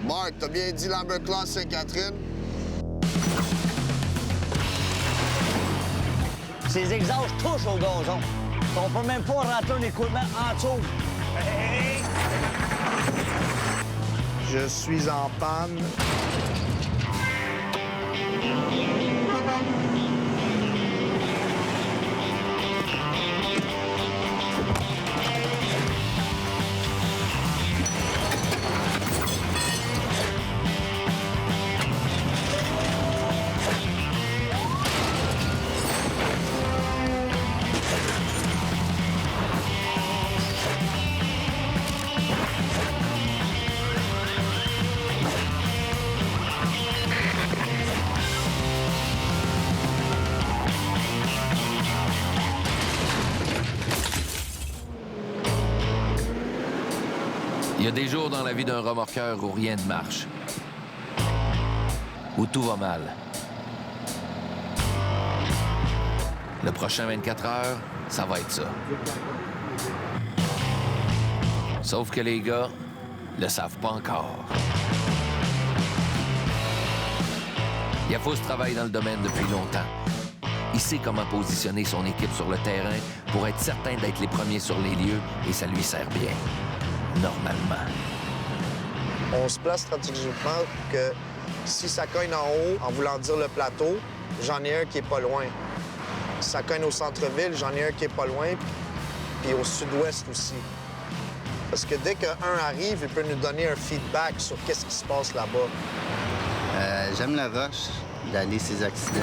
Marc, t'as bien dit l'Amberclaw Sainte-Catherine? Ces exhausts touchent au gazon. On peut même pas rentrer un équipement en dessous. Hey! Je suis en panne. Il y a des jours dans la vie d'un remorqueur où rien ne marche, où tout va mal. Le prochain 24 heures, ça va être ça. Sauf que les gars le savent pas encore. Yafous travaille dans le domaine depuis longtemps. Il sait comment positionner son équipe sur le terrain pour être certain d'être les premiers sur les lieux et ça lui sert bien. Normalement. On se place stratégiquement que si ça cogne en haut, en voulant dire le plateau, j'en ai un qui est pas loin. Si ça cogne au centre-ville, j'en ai un qui est pas loin, puis au sud-ouest aussi. Parce que dès qu'un arrive, il peut nous donner un feedback sur qu'est-ce qui se passe là-bas. J'aime la rush, d'aller ces accidents.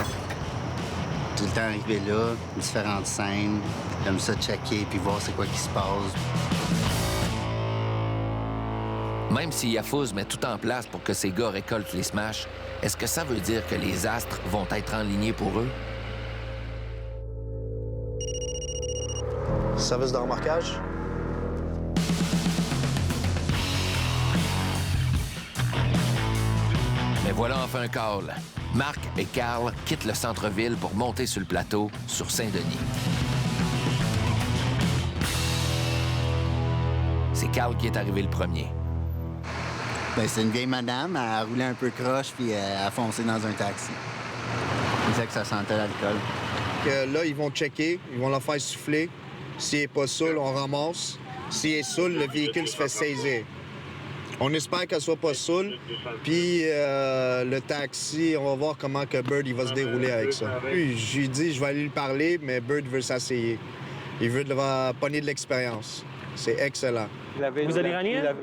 Tout le temps arriver là, différentes scènes. J'aime ça checker puis voir c'est quoi qui se passe. Même si Yafous met tout en place pour que ces gars récoltent les smashs, est-ce que ça veut dire que les astres vont être enlignés pour eux? Service de remorquage? Mais voilà enfin un call. Marc et Carl quittent le centre-ville pour monter sur le plateau sur Saint-Denis. C'est Carl qui est arrivé le premier. Ben, c'est une vieille madame, elle a roulé un peu croche puis elle a foncé dans un taxi. Elle disait que ça sentait l'alcool. Que là, ils vont checker, ils vont la faire souffler. S'il n'est pas saoul, on ramasse. S'il est saoul, le véhicule se fait saisir. On espère qu'elle soit pas saoule. Puis le taxi, on va voir comment que Bird il va se dérouler avec ça. Puis, je lui dis, je vais aller lui parler, mais Bird veut s'asseyer. Il veut pogner de l'expérience. C'est excellent. روز ایرانیه؟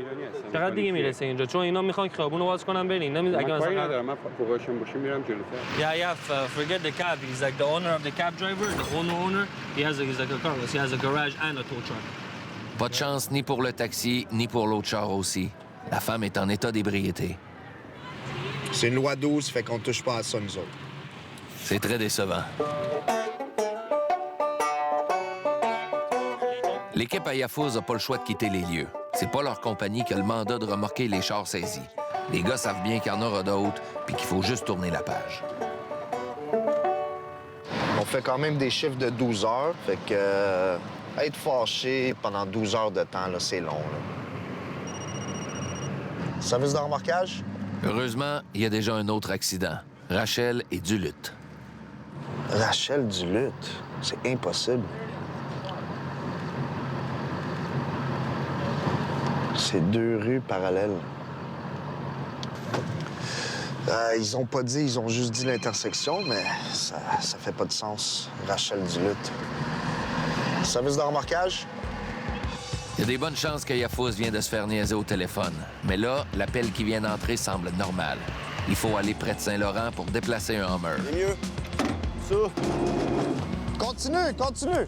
چقدر دیگه میرسه اینجا؟ چون اینا میخوان خیابون رو باز کنن بریم. اگه مثلا من فوقشم باشم میرم جلوتر. Yeah, forget the cab. He's like the owner of the cab driver, the owner. He's like a car. He has a garage and a tow truck. Pas de chance ni pour le taxi, ni pour l'autre char aussi. La femme est en état d'ébriété. C'est une loi 12, fait qu'on touche pas à ça, nous autres. C'est très décevant. L'équipe à Yafous n'a pas le choix de quitter les lieux. C'est pas leur compagnie qui a le mandat de remorquer les chars saisis. Les gars savent bien qu'il y en aura d'autres, puis qu'il faut juste tourner la page. On fait quand même des chiffres de 12 heures, fait que être fâché pendant 12 heures de temps, là, c'est long. Là. Service de remorquage? Heureusement, il y a déjà un autre accident. Rachel et Duluth. Rachel Duluth, c'est impossible. C'est 2 rues parallèles. Ils ont pas dit, ils ont juste dit l'intersection, mais ça fait pas de sens. Rachel Duluth. Service de remorquage? Il y a des bonnes chances que Yafous vient de se faire niaiser au téléphone. Mais là, l'appel qui vient d'entrer semble normal. Il faut aller près de Saint-Laurent pour déplacer un Hummer. C'est mieux. Ça. Continue.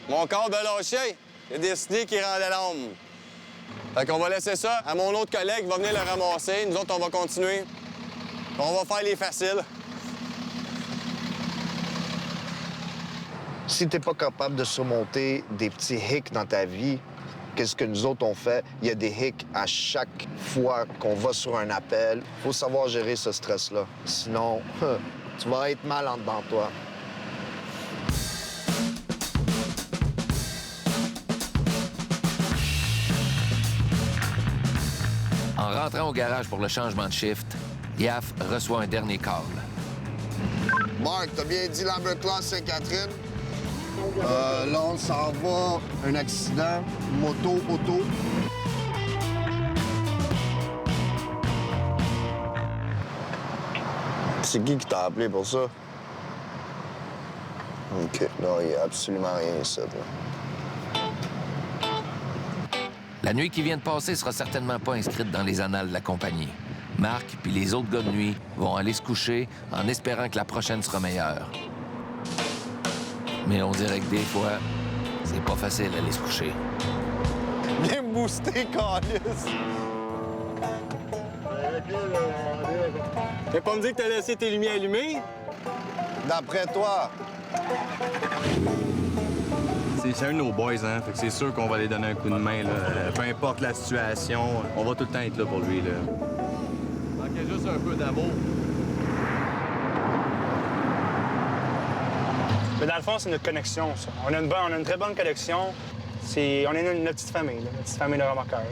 Mon corps de lâcher, il y a des sneaks qui rendent l'âme. Fait qu'on va laisser ça à mon autre collègue qui va venir le ramasser. Nous autres, on va continuer. On va faire les faciles. Si t'es pas capable de surmonter des petits hicks dans ta vie, qu'est-ce que nous autres on fait? Il y a des hicks à chaque fois qu'on va sur un appel. Faut savoir gérer ce stress-là. Sinon, tu vas être mal en dedans de toi. En rentrant au garage pour le changement de shift, Yaf reçoit un dernier call. Marc, t'as bien dit l'Amber Class Sainte-Catherine? Là, on s'en va. Un accident. Auto. C'est qui t'a appelé pour ça? OK. Non, il n'y a absolument rien ici, là. La nuit qui vient de passer sera certainement pas inscrite dans les annales de la compagnie. Marc puis les autres gars de nuit vont aller se coucher en espérant que la prochaine sera meilleure. Mais on dirait que des fois, c'est pas facile d'aller se coucher. Bien boosté, Carlis! T'as pas me dire que t'as laissé tes lumières allumées? D'après toi. C'est un de nos boys, hein? Fait que c'est sûr qu'on va lui donner un coup de main, là. Peu importe la situation, on va tout le temps être là pour lui, là. Il manquait juste un peu d'amour. Mais dans le fond, c'est notre connexion, ça. On a une très bonne connexion. On est une petite famille, là, une petite famille de remorqueurs. Là.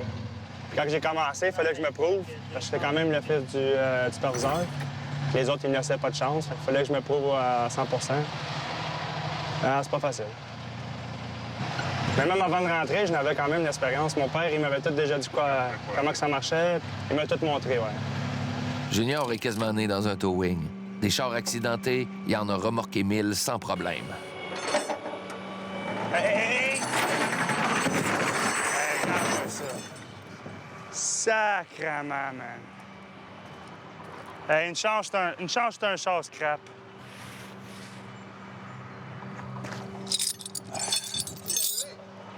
Puis quand j'ai commencé, il fallait que je me prouve. Parce que j'étais quand même le fils du superviseur. Les autres, ils me laissaient pas de chance. Il fallait que je me prouve à 100 c'est pas facile. Mais même avant de rentrer, je n'avais quand même l'expérience. Mon père, il m'avait tout déjà dit comment que ça marchait. Il m'a tout montré, ouais. Junior est quasiment né dans un towing. Des chars accidentés, il en a remorqué 1000 sans problème. Hey! Regarde ça. Sacrement, man. Hey, une chance, c'est un char scrap.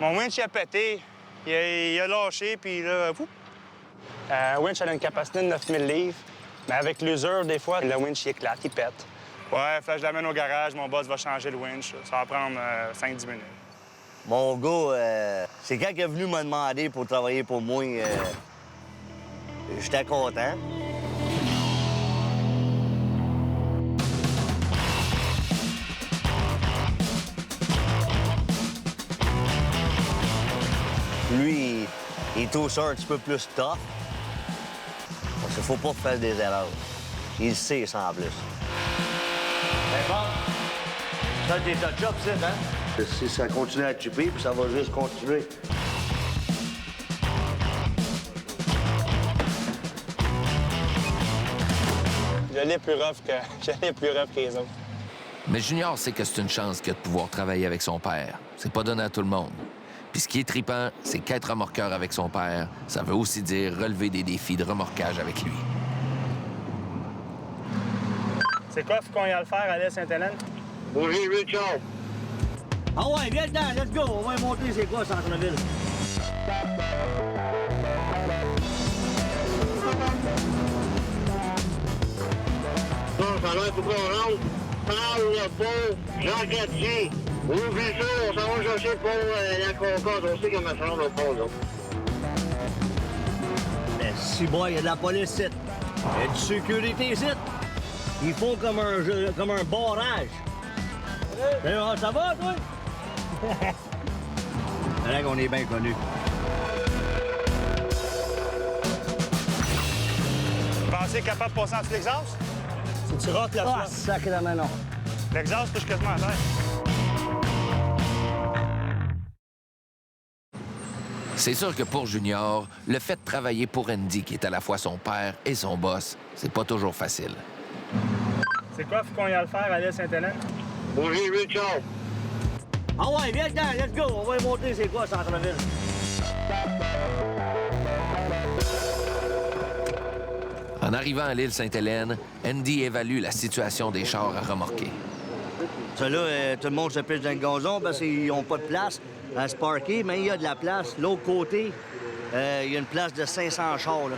Mon winch a pété. Il a lâché, puis là, winch a une capacité de 9000 livres. Mais avec l'usure, des fois, le winch, il éclate, il pète. Ouais, faut que je l'amène au garage, mon boss va changer le winch. Ça va prendre 5-10 minutes. Mon gars, c'est quand il est venu me demander pour travailler pour moi, j'étais content. Lui, il est tout ça un petit peu plus tough. Parce qu'il faut pas faire des erreurs. Il le sait, ça, en plus. Ben bon, ça, t'es touch-up, c'est, hein? Si ça continue à chipper, puis ça va juste continuer. Je l'ai plus rough que les autres. Mais Junior sait que c'est une chance qu'il a de pouvoir travailler avec son père. C'est pas donné à tout le monde. Puis ce qui est trippant, c'est qu'être remorqueur avec son père, ça veut aussi dire relever des défis de remorquage avec lui. C'est quoi, faut qu'on y aille le faire à l'île Sainte-Hélène? Bonjour, Richard. Ah ouais, viens dedans, let's go. On va montrer c'est quoi, centre-ville. Bon, ça va, faut qu'on rentre. Parle le pont, Jean Cartier. Oublie ça, on s'en va chercher pour la Concorde. On sait comment ça rentre le pont, là. Mais si, boy, il y a de la police ici. Il y a de sécurité ici. Ils font comme un barrage. Ça va, toi? C'est là qu'on est bien connus. Vous pensez être capable de passer en dessous l'exhaust? C'est-tu rock, la Ah, sacrément non. L'exhaust touche quasiment à terre. C'est sûr que pour Junior, le fait de travailler pour Andy, qui est à la fois son père et son boss, c'est pas toujours facile. C'est quoi, faut qu'on y aille le faire à l'île Sainte-Hélène? Bonjour, Richard. Ah ouais, viens dedans, let's go. On va montrer c'est quoi, centre-ville. En arrivant à l'île Sainte-Hélène, Andy évalue la situation des chars à remorquer. Ça là, tout le monde se pêche dans le gazon parce qu'ils n'ont pas de place à se parker, mais il y a de la place. L'autre côté, il y a une place de 500 chars, là.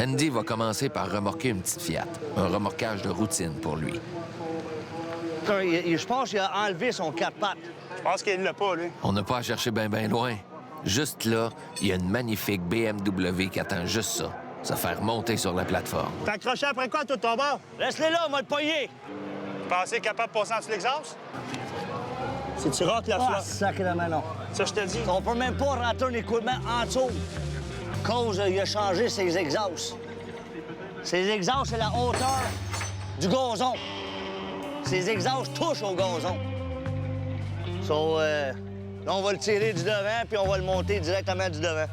Andy va commencer par remorquer une petite Fiat, un remorquage de routine pour lui. Je pense qu'il a enlevé son 4 pattes. Je pense qu'il ne l'a pas, lui. On n'a pas à chercher bien loin. Juste là, il y a une magnifique BMW qui attend juste ça, se faire monter sur la plateforme. T'as accroché après quoi, tout ton bord? Reste-les là, on va le pogner. Pensez être capable de passer en dessous l'exhaust? C'est-tu rock, la Ah, flotte? sacrément non. Ça, je te dis. On peut même pas rentrer un équipement en dessous. cause il a changé ses exhausts. Ses exhausts, c'est la hauteur du gazon. Ses exhausts touchent au gazon. So, là, on va le tirer du devant, puis on va le monter directement du devant.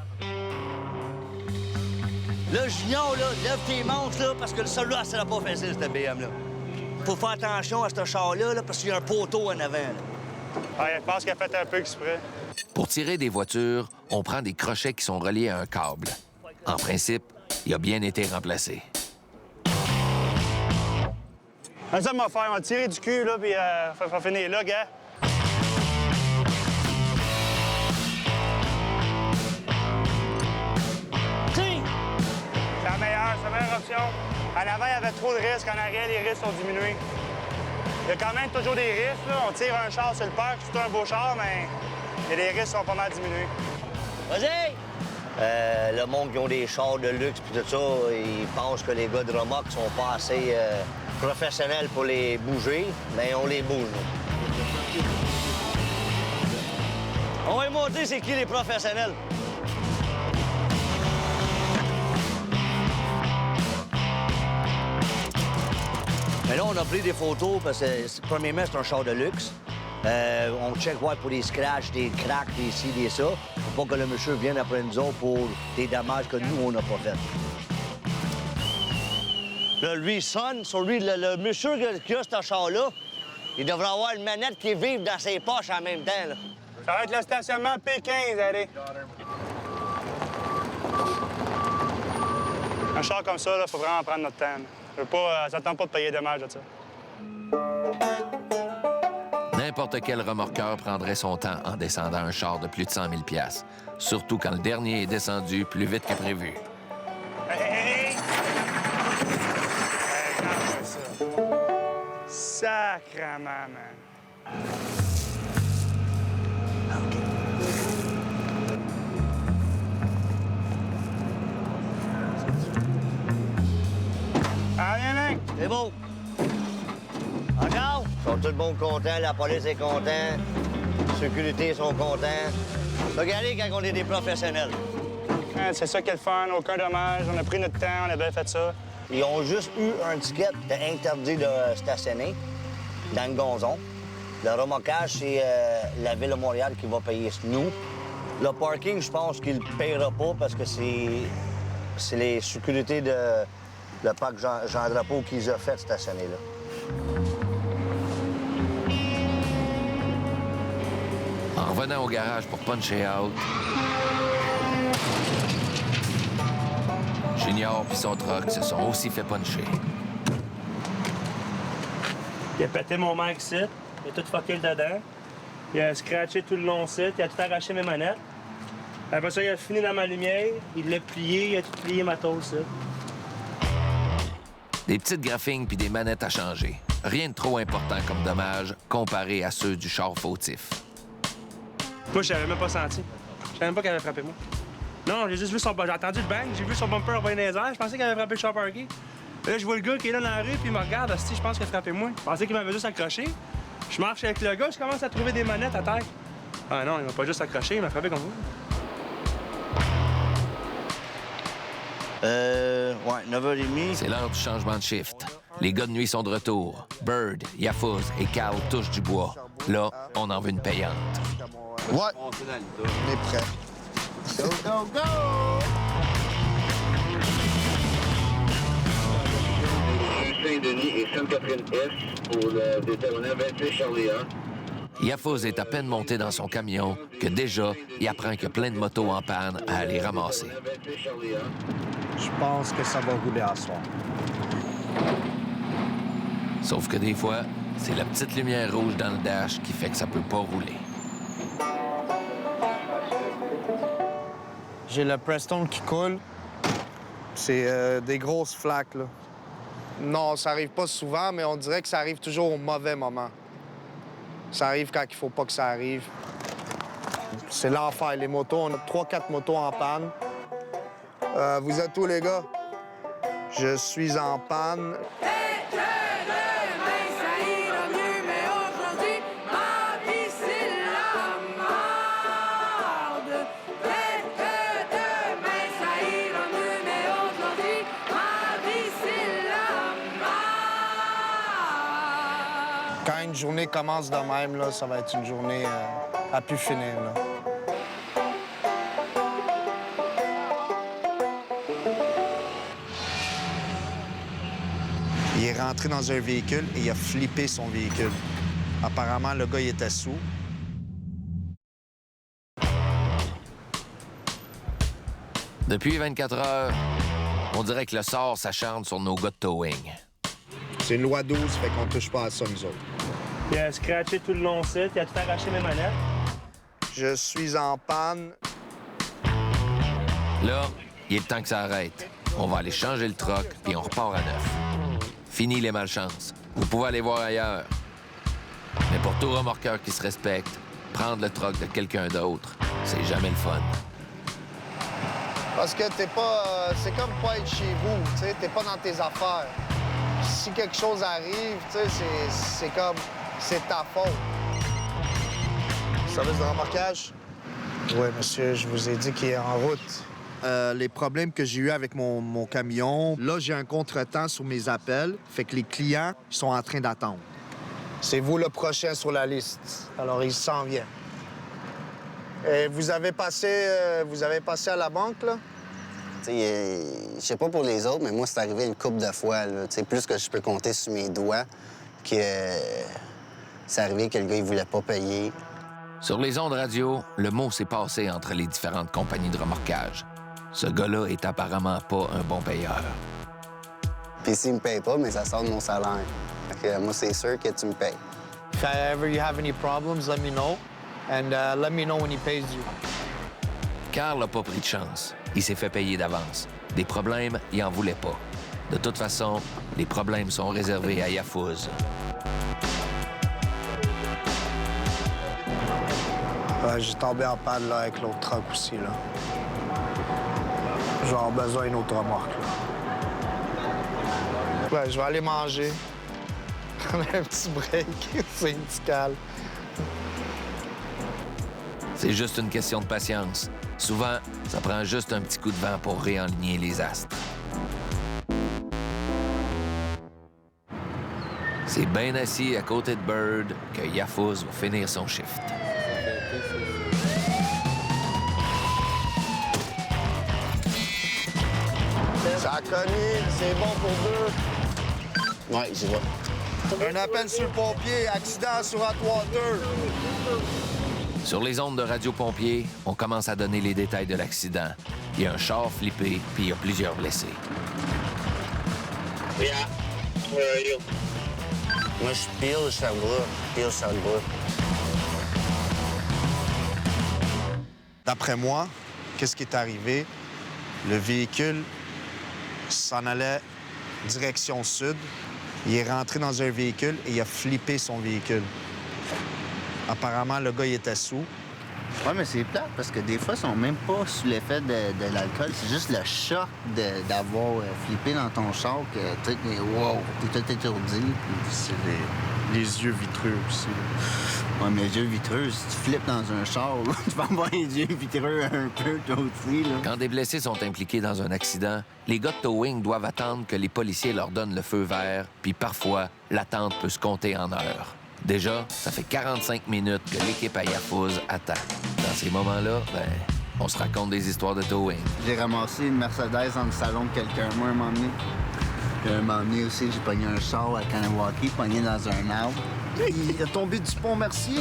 Là, Junior, là, lève tes manches, là, parce que celui-là, c'est pas facile, cette BM-là. Faut faire attention à ce char-là, là, parce qu'il y a un poteau en avant. Ouais, je pense qu'il a fait un peu exprès. Pour tirer des voitures, on prend des crochets qui sont reliés à un câble. En principe, il a bien été remplacé. Ça m'a fait, on va tirer du cul, là, puis faut finir là, gars. C'est la meilleure option. En avant, il y avait trop de risques. En arrière, les risques sont diminués. Il y a quand même toujours des risques, là. On tire un char sur le parc, c'est un beau char, mais les risques sont pas mal diminués. Vas-y! Le monde qui ont des chars de luxe puis tout ça, ils pensent que les gars de remorque sont pas assez professionnels pour les bouger, mais on les bouge, nous. On va lui montrer c'est qui les professionnels. Mais là, on a pris des photos parce que, premièrement, c'est un char de luxe. On check ouais, pour des scratchs, des cracks, des ci, des ça. Faut pas que le monsieur vienne après nous autres pour des dommages que nous, on n'a pas fait. Là, lui, il sonne. Sur lui, le monsieur qui a ce char-là, il devrait avoir une manette qui vive dans ses poches en même temps. Là. Ça va être le stationnement P15, allez. Un char comme ça, il faut vraiment prendre notre temps. Ça ne tente pas de payer dommage de ça. N'importe quel remorqueur prendrait son temps en descendant un char de plus de 100 000 $, surtout quand le dernier est descendu plus vite que prévu. Hey! Regarde ça. Sacrement, man. OK. Ah, viens, mec! C'est beau. Encore? Ils sont tous bons contents, la police est contente, la sécurité sont contents. Regardez quand on est des professionnels. C'est ça qui est le fun, aucun dommage. On a pris notre temps, on a bien fait ça. Ils ont juste eu un ticket d'interdit de stationner dans le gazon. Le remorquage, c'est la Ville de Montréal qui va payer nous. Le parking, je pense qu'il ne paiera pas parce que c'est les sécurités de le parc Jean-Drapeau qui les a fait stationner là. En revenant au garage pour puncher out, Junior et son truck se sont aussi fait puncher. Il a pété mon mic sit, il a tout fucké le dedans. Il a scratché tout le long site, il a tout arraché mes manettes. Après ça, il a fini dans ma lumière, il l'a plié, il a tout plié ma tôle, ça. Des petites graphines puis des manettes à changer. Rien de trop important comme dommage comparé à ceux du char fautif. Moi, je l'avais même pas senti. Je savais même pas qu'elle avait frappé moi. Non, j'ai juste vu son... J'ai entendu le bang, j'ai vu son bumper envoyer dans les airs. Je pensais qu'elle avait frappé le char parké. Là, je vois le gars qui est là dans la rue, puis il me regarde. Asti, je pense qu'il a frappé moi. Je pensais qu'il m'avait juste accroché. Je marche avec le gars, je commence à trouver des manettes à terre. Ah non, il m'a pas juste accroché, il m'a frappé comme vous. Ouais, 9h30. C'est l'heure du changement de shift. Les gars de nuit sont de retour. Bird, Yafouz et Carl touchent du bois. Là, on en veut une payante. Ouais, on est prêt. Go, go, go! Saint-Denis et Sainte-Catherine-Est pour le déterminant 26 Charlie 1. Yafouz est à peine monté dans son camion que déjà, il apprend qu'il y a plein de motos en panne à aller ramasser. Je pense que ça va rouler à soir. Sauf que des fois, c'est la petite lumière rouge dans le dash qui fait que ça peut pas rouler. J'ai le Preston qui coule. C'est des grosses flaques, là. Non, ça arrive pas souvent, mais on dirait que ça arrive toujours au mauvais moment. Ça arrive quand il faut pas que ça arrive. C'est l'enfer, les motos. On a 3-4 motos en panne. Vous êtes où, les gars? Je suis en panne. Quand une journée commence de même, là, ça va être une journée à pu finir. Là. Il est rentré dans un véhicule et il a flippé son véhicule. Apparemment, le gars, il était sous. Depuis 24 heures, on dirait que le sort s'acharne sur nos gars de towing. C'est une loi 12, fait qu'on touche pas à ça, nous autres. Il a scratché tout le long site, il a tout arraché mes manettes. Je suis en panne. Là, il est temps que ça arrête. On va aller changer le troc et on repart à neuf. Fini les malchances. Vous pouvez aller voir ailleurs. Mais pour tout remorqueur qui se respecte, prendre le troc de quelqu'un d'autre, c'est jamais le fun. Parce que t'es pas... c'est comme pas être chez vous, tu sais, t'es pas dans tes affaires. Si quelque chose arrive, tu sais, c'est comme... c'est ta faute. Service de remorquage? Oui, monsieur, je vous ai dit qu'il est en route. Les problèmes que j'ai eus avec mon camion, là, j'ai un contretemps sur mes appels, fait que les clients sont en train d'attendre. C'est vous le prochain sur la liste, alors il s'en vient. Et vous avez passé à la banque, là? Je sais pas pour les autres, mais moi, c'est arrivé une couple de fois, là. Plus que je peux compter sur mes doigts, que c'est arrivé que le gars, il voulait pas payer. Sur les ondes radio, le mot s'est passé entre les différentes compagnies de remorquage. Ce gars-là est apparemment pas un bon payeur. Puis s'il me paye pas, mais ça sort de mon salaire. Fait que moi, c'est sûr que tu me payes. If ever you have any problems, let me know. And let me know when he pays you. Carl n'a pas pris de chance. Il s'est fait payer d'avance. Des problèmes, il en voulait pas. De toute façon, les problèmes sont réservés à Yafouz. J'ai tombé en panne là, avec l'autre truck aussi. Là. Je vais avoir besoin d'une autre remorque. Là. Je vais aller manger. Prendre un petit break syndical. C'est juste une question de patience. Souvent, ça prend juste un petit coup de vent pour réaligner les astres. C'est bien assis à côté de Bird que Yafouz va finir son shift. Ça a cogné, c'est bon pour deux. Ouais, j'y vais. Un appel sur le pompier, accident sur Atwater. Sur les ondes de radio-pompier, on commence à donner les détails de l'accident. Il y a un char flippé, puis il y a plusieurs blessés. Yeah. Where are you? Moi, je pile Sherbrooke. D'après moi, qu'est-ce qui est arrivé? Le véhicule s'en allait direction sud. Il est rentré dans un véhicule et il a flippé son véhicule. Apparemment, le gars, il était sous. Ouais, mais c'est plate parce que des fois, ils sont même pas sous l'effet de l'alcool. C'est juste le choc d'avoir flippé dans ton char que, tu sais, wow, t'es tout étourdi. C'est les yeux vitreux aussi. Ouais, mais les yeux vitreux, si tu flippes dans un char, là, tu vas avoir les yeux vitreux un peu, toi aussi, là. Quand des blessés sont impliqués dans un accident, les gars de towing doivent attendre que les policiers leur donnent le feu vert, puis parfois, l'attente peut se compter en heures. Déjà, ça fait 45 minutes que l'équipe à Yafouz attend. Dans ces moments-là, on se raconte des histoires de towing. J'ai ramassé une Mercedes dans le salon de quelqu'un, moi, un moment donné. Puis un moment donné aussi, j'ai pogné un char à Kanawaki, pogné dans un arbre. Il est tombé du pont Mercier?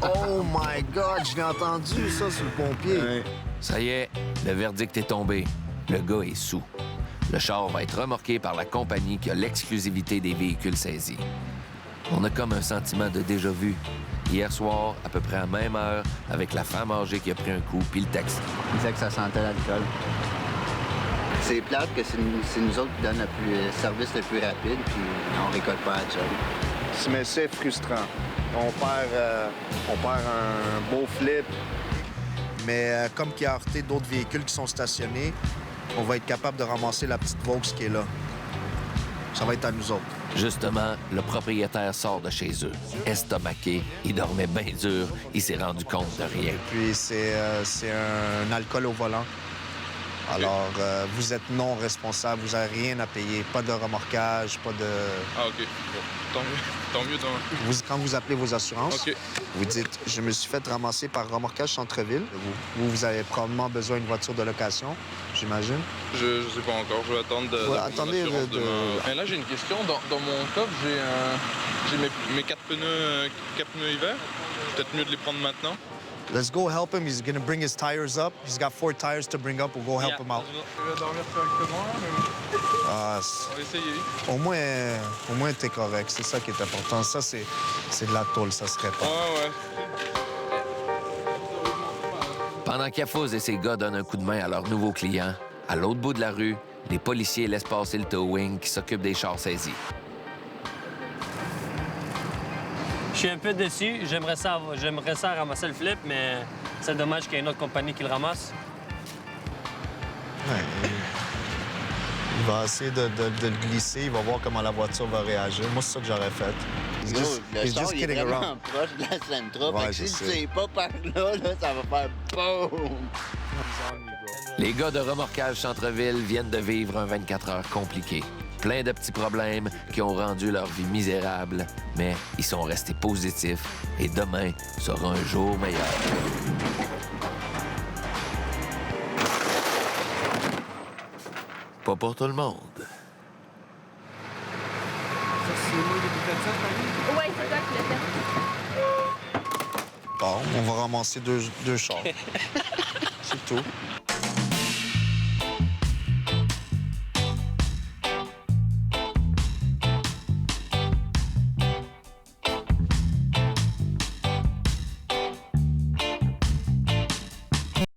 Oh my God, je l'ai entendu, ça, sur le pompier. Ouais. Ça y est, le verdict est tombé. Le gars est sous. Le char va être remorqué par la compagnie qui a l'exclusivité des véhicules saisis. On a comme un sentiment de déjà-vu. Hier soir, à peu près à la même heure, avec la femme âgée qui a pris un coup, puis le taxi. Il disait que ça sentait l'alcool. C'est plate que c'est nous autres qui donnent le service le plus rapide, puis on récolte pas la job. Mais c'est frustrant. On perd un beau flip. Mais comme qu'il a heurté d'autres véhicules qui sont stationnés, on va être capable de ramasser la petite Vaux qui est là. Ça va être à nous autres. Justement, le propriétaire sort de chez eux. Estomaqué, il dormait bien dur, il s'est rendu compte de rien. Puis c'est un alcool au volant. Alors, vous êtes non responsable, vous n'avez rien à payer. Pas de remorquage, pas de... Ah, OK. Bon, tant mieux. Tant mieux. Quand vous appelez vos assurances, OK. vous dites « Je me suis fait ramasser par remorquage centre-ville ». Vous avez probablement besoin d'une voiture de location, j'imagine. Je sais pas encore. Je vais attendre attendez mon assurance demain. Mais là, j'ai une question. Dans mon coffre, j'ai mes 4 pneus hiver. Peut-être mieux de les prendre maintenant. Let's go help him. He's gonna bring his tires up. He's got 4 tires to bring up. We'll go help him out. Je vais dormir correctement, mais Ah, on va essayer. au moins t'es correct. C'est ça qui est important. Ça, c'est de la tôle, ça se répand. Ouais. Pendant qu'Yafuz et ses gars donnent un coup de main à leur nouveau client, à l'autre bout de la rue, les policiers laissent passer le towing qui s'occupe des chars saisis. Je suis un peu déçu. J'aimerais ça ramasser le flip, mais c'est dommage qu'il y ait une autre compagnie qui le ramasse. Ouais, il va essayer de le glisser. Il va voir comment la voiture va réagir. Moi, c'est ça que j'aurais fait. Le char, il est vraiment proche de la Sentra. Ouais, fait que je si sais. tu sais pas par là, ça va faire boum! Les gars de remorquage centre-ville viennent de vivre un 24 heures compliqué. Plein de petits problèmes qui ont rendu leur vie misérable, mais ils sont restés positifs et demain sera un jour meilleur. Pas pour tout le monde. Ouais, c'est toi qui l'as fait. Bon, on va ramasser deux chars. C'est tout.